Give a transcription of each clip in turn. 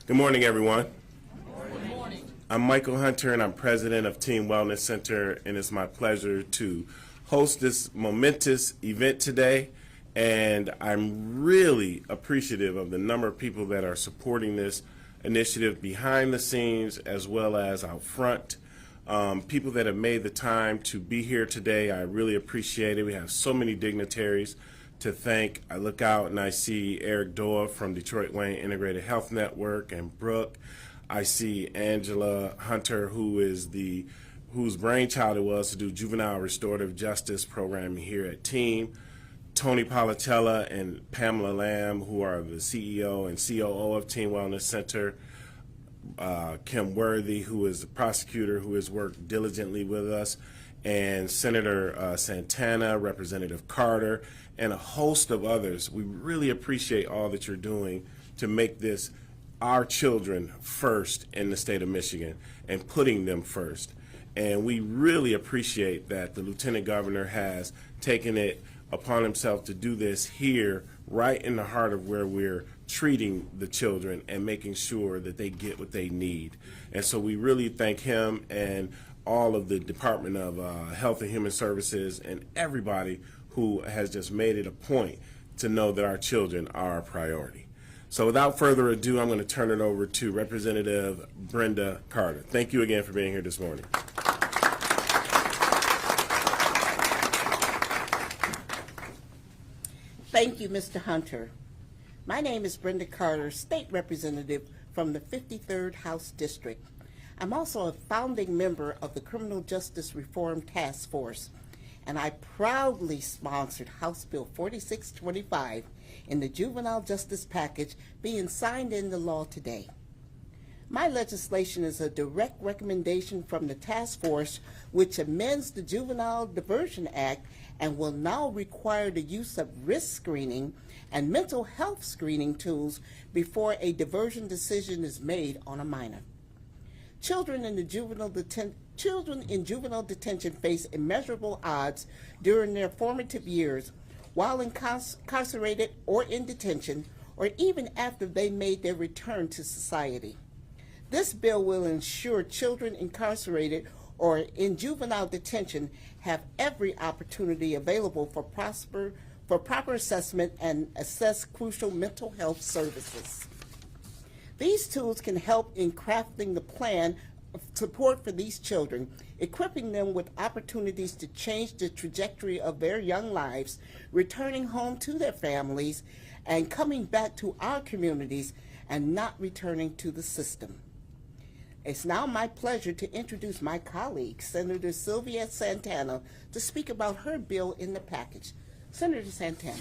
Good morning, everyone. Good morning. I'm Michael Hunter, and I'm president of Teen Wellness Center, and it's my pleasure to host this momentous event today. And I'm really appreciative of the number of people that are supporting this initiative behind the scenes as well as out front. People that have made the time to be here today, I really appreciate it. We have so many dignitaries to thank. I look out and I see Eric Doyle from Detroit Wayne Integrated Health Network and Brooke. I see Angela Hunter, whose brainchild it was to do juvenile restorative justice programming here at Team. Tony Policella and Pamela Lamb, who are the CEO and COO of Teen Wellness Center. Kim Worthy, who is the prosecutor who has worked diligently with us, and Senator Santana, Representative Carter, and a host of others. We really appreciate all that you're doing to make this our children first in the state of Michigan and putting them first. And we really appreciate that the Lieutenant Governor has taken it upon himself to do this here right in the heart of where we're treating the children and making sure that they get what they need. And so we really thank him and all of the Department of Health and Human Services and everybody who has just made it a point to know that our children are a priority. So without further ado, I'm going to turn it over to Representative Brenda Carter. Thank you again for being here this morning. Thank you, Mr. Hunter. My name is Brenda Carter, State Representative from the 53rd House District. I'm also a founding member of the Criminal Justice Reform Task Force, and I proudly sponsored House Bill 4625 in the Juvenile Justice Package being signed into law today. My legislation is a direct recommendation from the task force, which amends the Juvenile Diversion Act and will now require the use of risk screening and mental health screening tools before a diversion decision is made on a minor. Children in juvenile detention face immeasurable odds during their formative years while incarcerated or in detention, or even after they made their return to society. This bill will ensure children incarcerated or in juvenile detention have every opportunity available for proper assessment and assess crucial mental health services. These tools can help in crafting the plan of support for these children, equipping them with opportunities to change the trajectory of their young lives, returning home to their families, and coming back to our communities and not returning to the system. It's now my pleasure to introduce my colleague, Senator Sylvia Santana, to speak about her bill in the package. Senator Santana.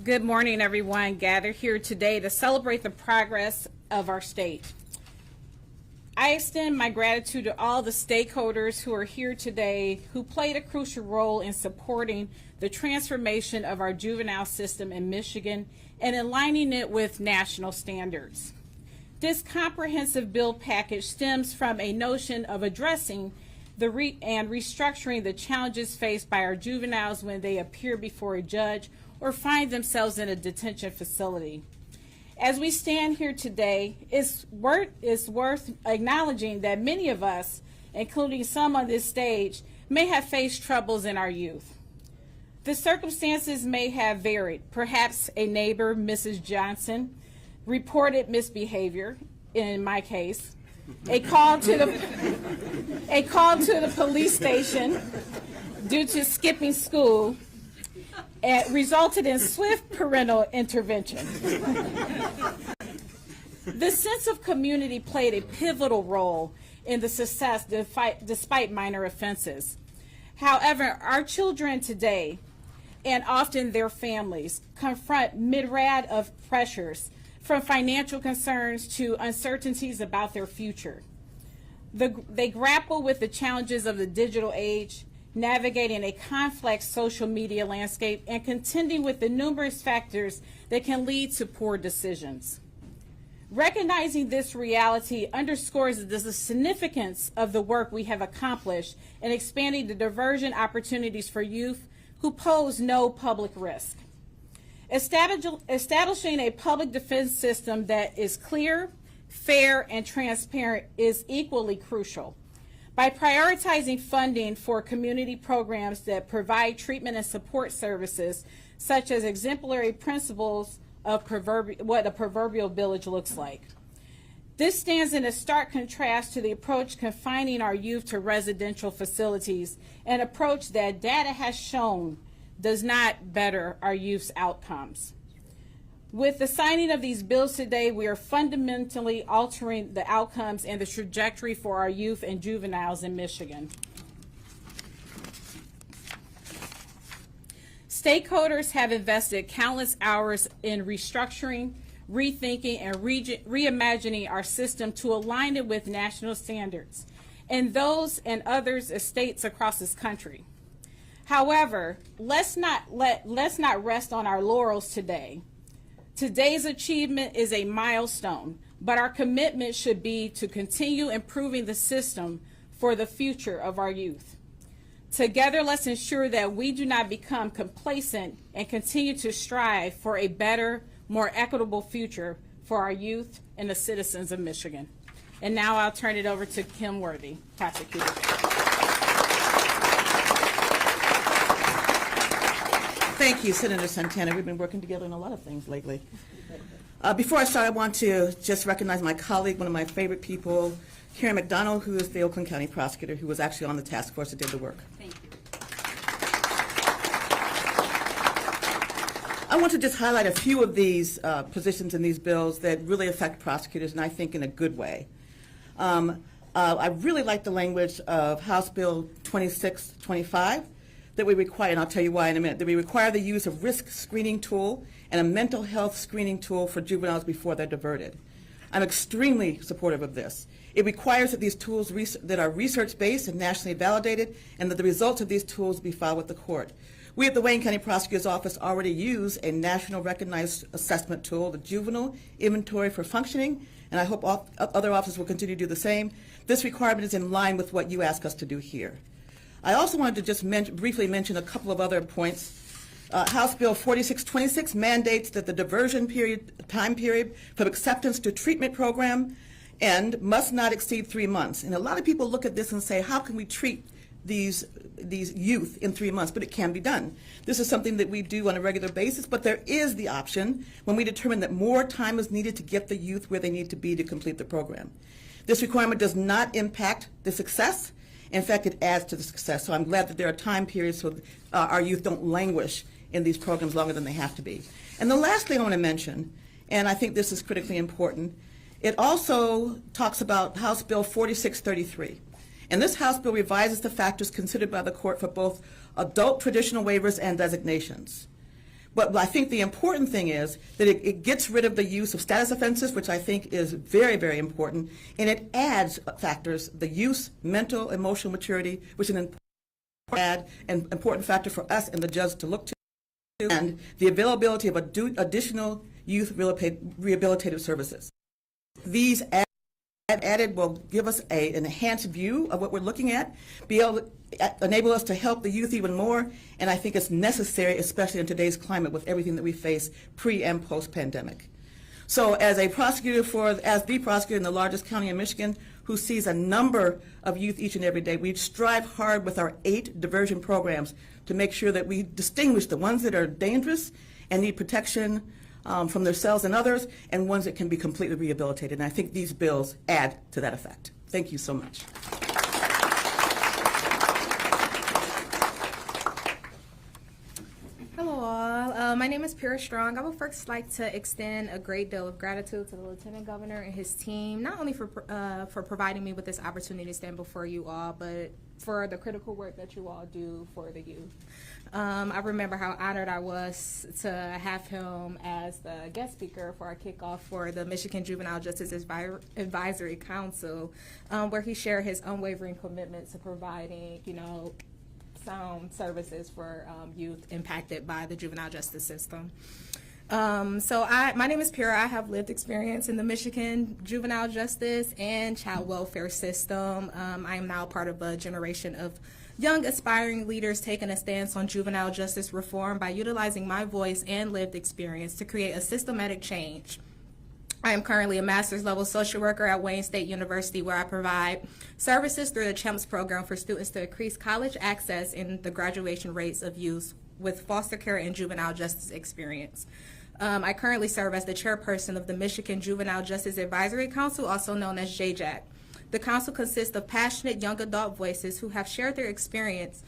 Good morning, everyone gathered here today to celebrate the progress of our state. I extend my gratitude to all the stakeholders who are here today who played a crucial role in supporting the transformation of our juvenile system in Michigan and aligning it with national standards. This comprehensive bill package stems from a notion of addressing and restructuring the challenges faced by our juveniles when they appear before a judge or find themselves in a detention facility. As we stand here today, it's worth acknowledging that many of us, including some on this stage, may have faced troubles in our youth. The circumstances may have varied. Perhaps a neighbor, Mrs. Johnson, reported misbehavior, in my case. A call to the police station due to skipping school resulted in swift parental intervention. The sense of community played a pivotal role in the success despite minor offenses. However, our children today, and often their families, confront myriad of pressures, from financial concerns to uncertainties about their future. They grapple with the challenges of the digital age, navigating a complex social media landscape, and contending with the numerous factors that can lead to poor decisions. Recognizing this reality underscores the significance of the work we have accomplished in expanding the diversion opportunities for youth who pose no public risk. Establishing a public defense system that is clear, fair, and transparent is equally crucial. By prioritizing funding for community programs that provide treatment and support services, such as exemplary principles of what a proverbial village looks like. This stands in a stark contrast to the approach confining our youth to residential facilities, an approach that data has shown does not better our youth's outcomes. With the signing of these bills today, we are fundamentally altering the outcomes and the trajectory for our youth and juveniles in Michigan. Stakeholders have invested countless hours in restructuring, rethinking, and reimagining our system to align it with national standards and those and others states across this country. However, let's not rest on our laurels today. Today's achievement is a milestone, but our commitment should be to continue improving the system for the future of our youth. Together, let's ensure that we do not become complacent and continue to strive for a better, more equitable future for our youth and the citizens of Michigan. And now I'll turn it over to Kim Worthy, prosecutor. Thank you, Senator Santana. We've been working together on a lot of things lately. Before I start, I want to just recognize my colleague, one of my favorite people, Karen McDonald, who is the Oakland County prosecutor, who was actually on the task force that did the work. Thank you. I want to just highlight a few of these positions in these bills that really affect prosecutors, and I think in a good way. I really like the language of House Bill 2625 that we require, and I'll tell you why in a minute, that we require the use of risk screening tool and a mental health screening tool for juveniles before they're diverted. I'm extremely supportive of this. It requires that these tools that are research-based and nationally validated, and that the results of these tools be filed with the court. We at the Wayne County Prosecutor's Office already use a national recognized assessment tool, the Juvenile Inventory for Functioning, and I hope other offices will continue to do the same. This requirement is in line with what you ask us to do here. I also wanted to just briefly mention a couple of other points. House Bill 4626 mandates that the diversion time period from acceptance to treatment program end must not exceed 3 months. And a lot of people look at this and say, how can we treat these youth in 3 months? But it can be done. This is something that we do on a regular basis, but there is the option when we determine that more time is needed to get the youth where they need to be to complete the program. This requirement does not impact the success. In fact, it adds to the success. So I'm glad that there are time periods so our youth don't languish in these programs longer than they have to be. And the last thing I want to mention, and I think this is critically important, it also talks about House Bill 4633. And this House bill revises the factors considered by the court for both adult traditional waivers and designations. But I think the important thing is that it gets rid of the use of status offenses, which I think is very, very important, and it adds factors, the use, mental, emotional maturity, which is an important factor for us and the judge to look to, and the availability of additional youth rehabilitative services. These added will give us an enhanced view of what we're looking at, be able to enable us to help the youth even more, and I think it's necessary, especially in today's climate with everything that we face pre and post pandemic. So as a prosecutor as the prosecutor in the largest county in Michigan who sees a number of youth each and every day, we strive hard with our 8 diversion programs to make sure that we distinguish the ones that are dangerous and need protection from themselves and others, and ones that can be completely rehabilitated. And I think these bills add to that effect. Thank you so much. Hello all. My name is Pyrrha Strong. I would first like to extend a great deal of gratitude to the Lieutenant Governor and his team, not only for providing me with this opportunity to stand before you all, but for the critical work that you all do for the youth. I remember how honored I was to have him as the guest speaker for our kickoff for the Michigan Juvenile Justice Advisory Council, where he shared his unwavering commitment to providing, sound services for youth impacted by the juvenile justice system. My name is Pyrrha. I have lived experience in the Michigan juvenile justice and child welfare system. I am now part of a generation of young aspiring leaders taking a stance on juvenile justice reform by utilizing my voice and lived experience to create a systematic change. I am currently a master's level social worker at Wayne State University, where I provide services through the CHAMPS program for students to increase college access and the graduation rates of youth with foster care and juvenile justice experience. I currently serve as the chairperson of the Michigan Juvenile Justice Advisory Council, also known as JJAC. The council consists of passionate young adult voices who have shared their experience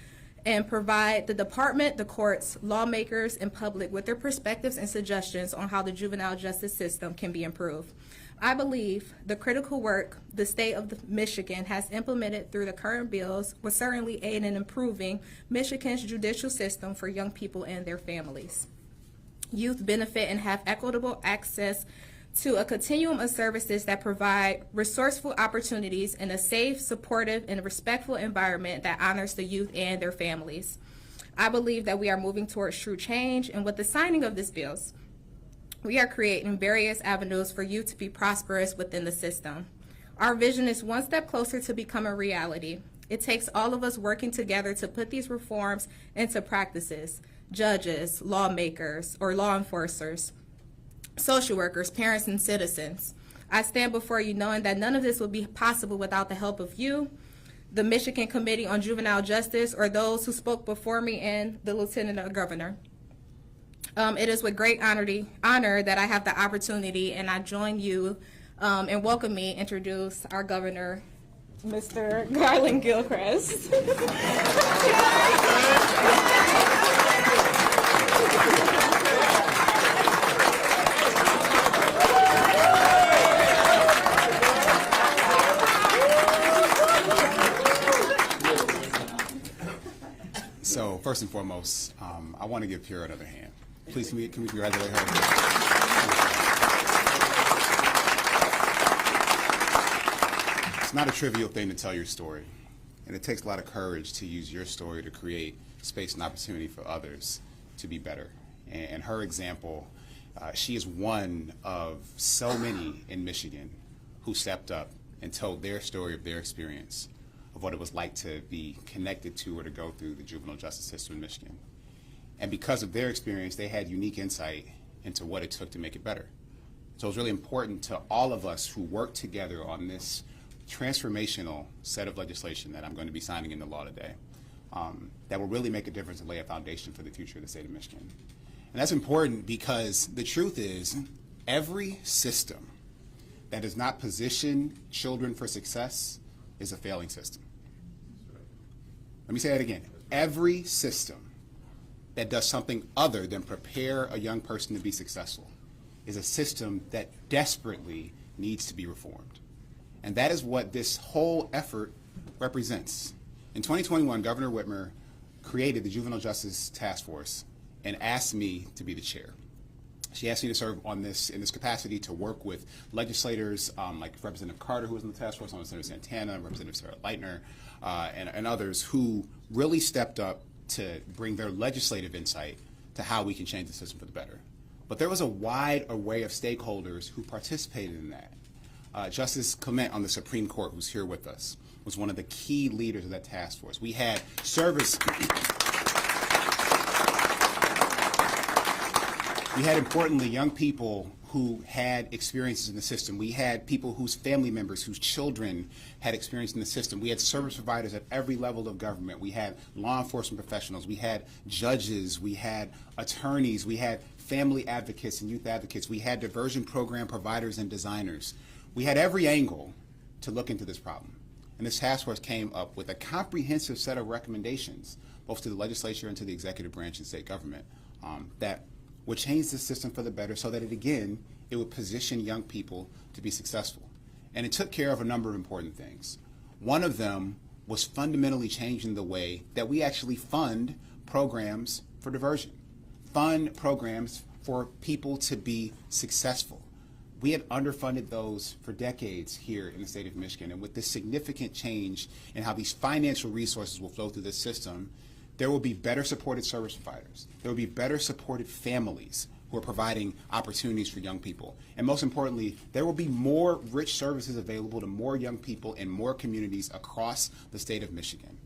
and provide the department, the courts, lawmakers, and public with their perspectives and suggestions on how the juvenile justice system can be improved. I believe the critical work the state of Michigan has implemented through the current bills will certainly aid in improving Michigan's judicial system for young people and their families. Youth benefit and have equitable access to a continuum of services that provide resourceful opportunities in a safe, supportive, and respectful environment that honors the youth and their families. I believe that we are moving towards true change, and with the signing of these bills, we are creating various avenues for youth to be prosperous within the system. Our vision is one step closer to becoming reality. It takes all of us working together to put these reforms into practices: judges, lawmakers, or law enforcers, social workers, parents, and citizens. I stand before you knowing that none of this would be possible without the help of you, the Michigan Committee on Juvenile Justice, or those who spoke before me, and the Lieutenant Governor. It is with great honor that I have the opportunity, and I join you and welcome me introduce our Governor, Mr. Garlin Gilchrist. So first and foremost, I want to give Pyrrha another hand. Please, can we congratulate her? It's not a trivial thing to tell your story, and it takes a lot of courage to use your story to create space and opportunity for others to be better. And her example, she is one of so many in Michigan who stepped up and told their story of their experience of what it was like to be connected to or to go through the juvenile justice system in Michigan. And because of their experience, they had unique insight into what it took to make it better. So it's really important to all of us who work together on this transformational set of legislation that I'm going to be signing into law today, that will really make a difference and lay a foundation for the future of the state of Michigan. And that's important because the truth is, every system that does not position children for success is a failing system. Let me say that again. Every system that does something other than prepare a young person to be successful is a system that desperately needs to be reformed. And that is what this whole effort represents. In 2021, Governor Whitmer created the Juvenile Justice Task Force and asked me to be the chair. She asked me to serve on this in this capacity to work with legislators like Representative Carter, who was in the task force, Senator Santana, Representative Sarah Leitner, and others who really stepped up to bring their legislative insight to how we can change the system for the better. But there was a wide array of stakeholders who participated in that. Justice Clement on the Supreme Court, who's here with us, was one of the key leaders of that task force. We had we had, importantly, young people who had experiences in the system. We had people whose family members, whose children had experience in the system. We had service providers at every level of government. We had law enforcement professionals. We had judges. We had attorneys. We had family advocates and youth advocates. We had diversion program providers and designers. We had every angle to look into this problem. And this task force came up with a comprehensive set of recommendations, both to the legislature and to the executive branch and state government, that would change the system for the better so that it would position young people to be successful. And it took care of a number of important things. One of them was fundamentally changing the way that we actually fund programs for diversion, fund programs for people to be successful. We had underfunded those for decades here in the state of Michigan, and with this significant change in how these financial resources will flow through this system, there will be better supported service providers. There will be better supported families who are providing opportunities for young people. And most importantly, there will be more rich services available to more young people in more communities across the state of Michigan.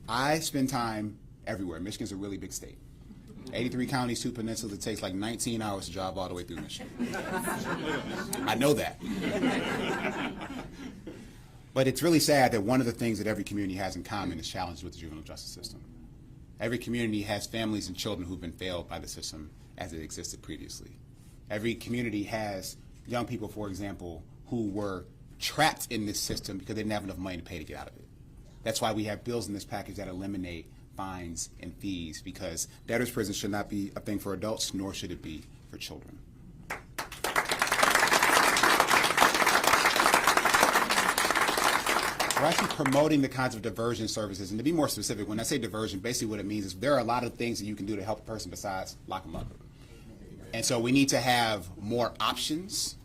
I spend time everywhere. Michigan's a really big state. 83 counties, 2 peninsulas. It takes like 19 hours to drive all the way through Michigan. I know that. But it's really sad that one of the things that every community has in common is challenges with the juvenile justice system. Every community has families and children who've been failed by the system as it existed previously. Every community has young people, for example, who were trapped in this system because they didn't have enough money to pay to get out of it. That's why we have bills in this package that eliminate fines and fees, because debtor's prison should not be a thing for adults, nor should it be for children. We're actually promoting the kinds of diversion services, and to be more specific, when I say diversion, basically what it means is there are a lot of things that you can do to help a person besides lock them up. And so we need to have more options.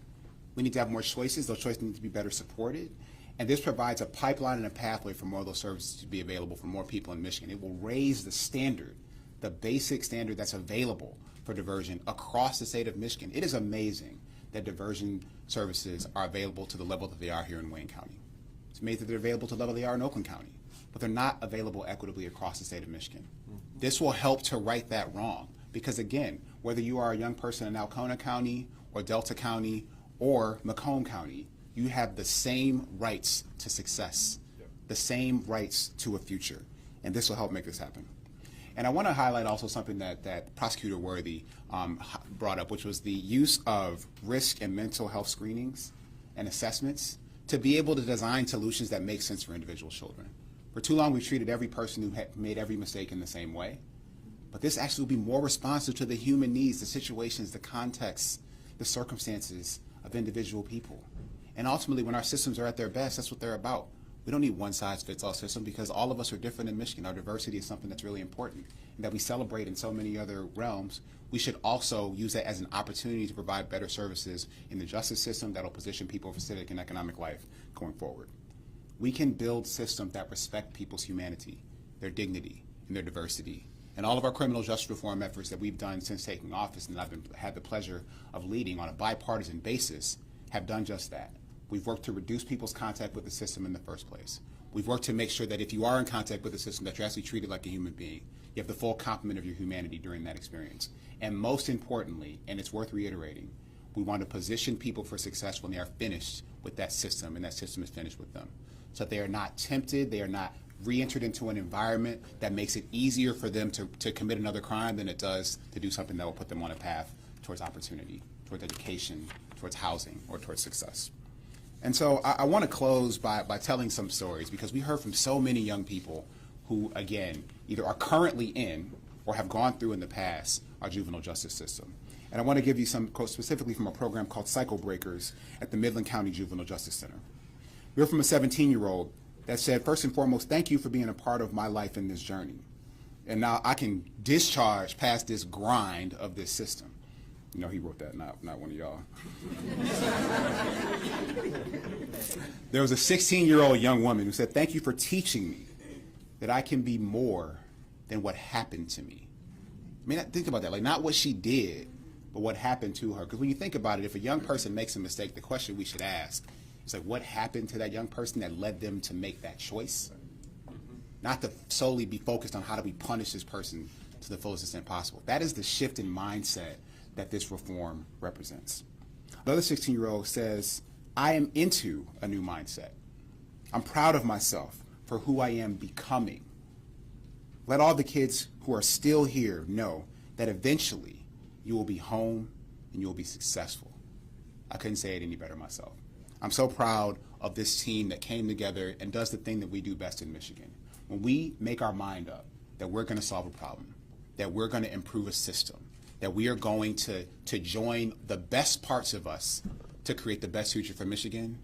We need to have more choices. Those choices need to be better supported. And this provides a pipeline and a pathway for more of those services to be available for more people in Michigan. It will raise the standard, the basic standard that's available for diversion across the state of Michigan. It is amazing that diversion services are available to the level that they are here in Wayne County. It's amazing that they're available to the level they are in Oakland County, but they're not available equitably across the state of Michigan. This will help to right that wrong, because again, whether you are a young person in Alcona County or Delta County or Macomb County, you have the same rights to success, the same rights to a future, and this will help make this happen. And I want to highlight also something that Prosecutor Worthy brought up, which was the use of risk and mental health screenings and assessments to be able to design solutions that make sense for individual children. For too long, we've treated every person who had made every mistake in the same way, but this actually will be more responsive to the human needs, the situations, the contexts, the circumstances of individual people. And ultimately, when our systems are at their best, that's what they're about. We don't need one-size-fits-all system, because all of us are different in Michigan. Our diversity is something that's really important and that we celebrate in so many other realms. We should also use that as an opportunity to provide better services in the justice system that will position people for civic and economic life going forward. We can build systems that respect people's humanity, their dignity, and their diversity. And all of our criminal justice reform efforts that we've done since taking office, and I've had the pleasure of leading on a bipartisan basis, have done just that. We've worked to reduce people's contact with the system in the first place. We've worked to make sure that if you are in contact with the system, that you're actually treated like a human being. You have the full complement of your humanity during that experience. And most importantly, and it's worth reiterating, we want to position people for success when they are finished with that system, and that system is finished with them. So that they are not tempted, they are not re-entered into an environment that makes it easier for them to commit another crime than it does to do something that will put them on a path towards opportunity, towards education, towards housing, or towards success. And so I want to close by telling some stories, because we heard from so many young people who, again, either are currently in or have gone through in the past our juvenile justice system. And I want to give you some quotes specifically from a program called Cycle Breakers at the Midland County Juvenile Justice Center. We heard from a 17-year-old that said, first and foremost, thank you for being a part of my life in this journey. And now I can discharge past this grind of this system. You know, he wrote that, not one of y'all. There was a 16-year-old young woman who said, thank you for teaching me that I can be more than what happened to me. I mean, think about that, like not what she did, but what happened to her. Because when you think about it, if a young person makes a mistake, the question we should ask is like, what happened to that young person that led them to make that choice? Not to solely be focused on how do we punish this person to the fullest extent possible. That is the shift in mindset that this reform represents. The other 16-year-old says, I am into a new mindset. I'm proud of myself for who I am becoming. Let all the kids who are still here know that eventually you will be home and you will be successful. I couldn't say it any better myself. I'm so proud of this team that came together and does the thing that we do best in Michigan. When we make our mind up that we're going to solve a problem, that we're going to improve a system, that we are going to join the best parts of us to create the best future for Michigan,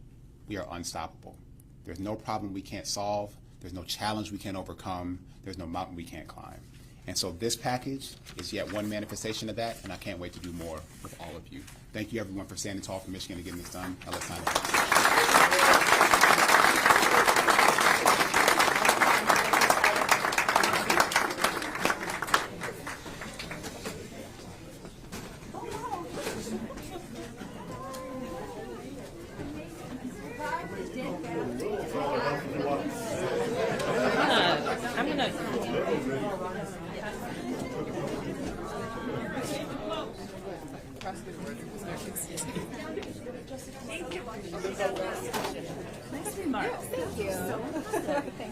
we are unstoppable. There's no problem we can't solve. There's no challenge we can't overcome. There's no mountain we can't climb. And so this package is yet one manifestation of that, and I can't wait to do more with all of you. Thank you, everyone, for standing tall for Michigan and getting this done. I'll let Simon.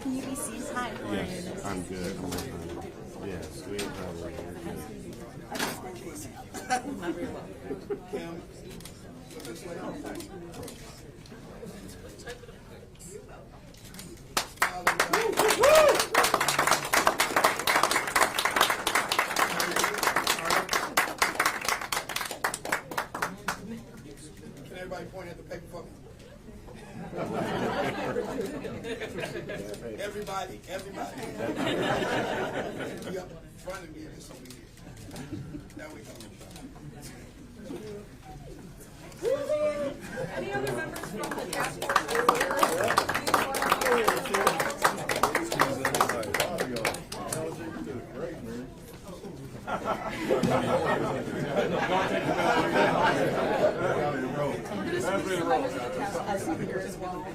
Can you be seated? Hi. Yes, I'm good. I'm good. Yes, we ain't probably Can everybody point at the paper for me? Everybody. Be up in front of me and this over here. There we go. Any other members from the task force? We're going to switch members of the task force here as well.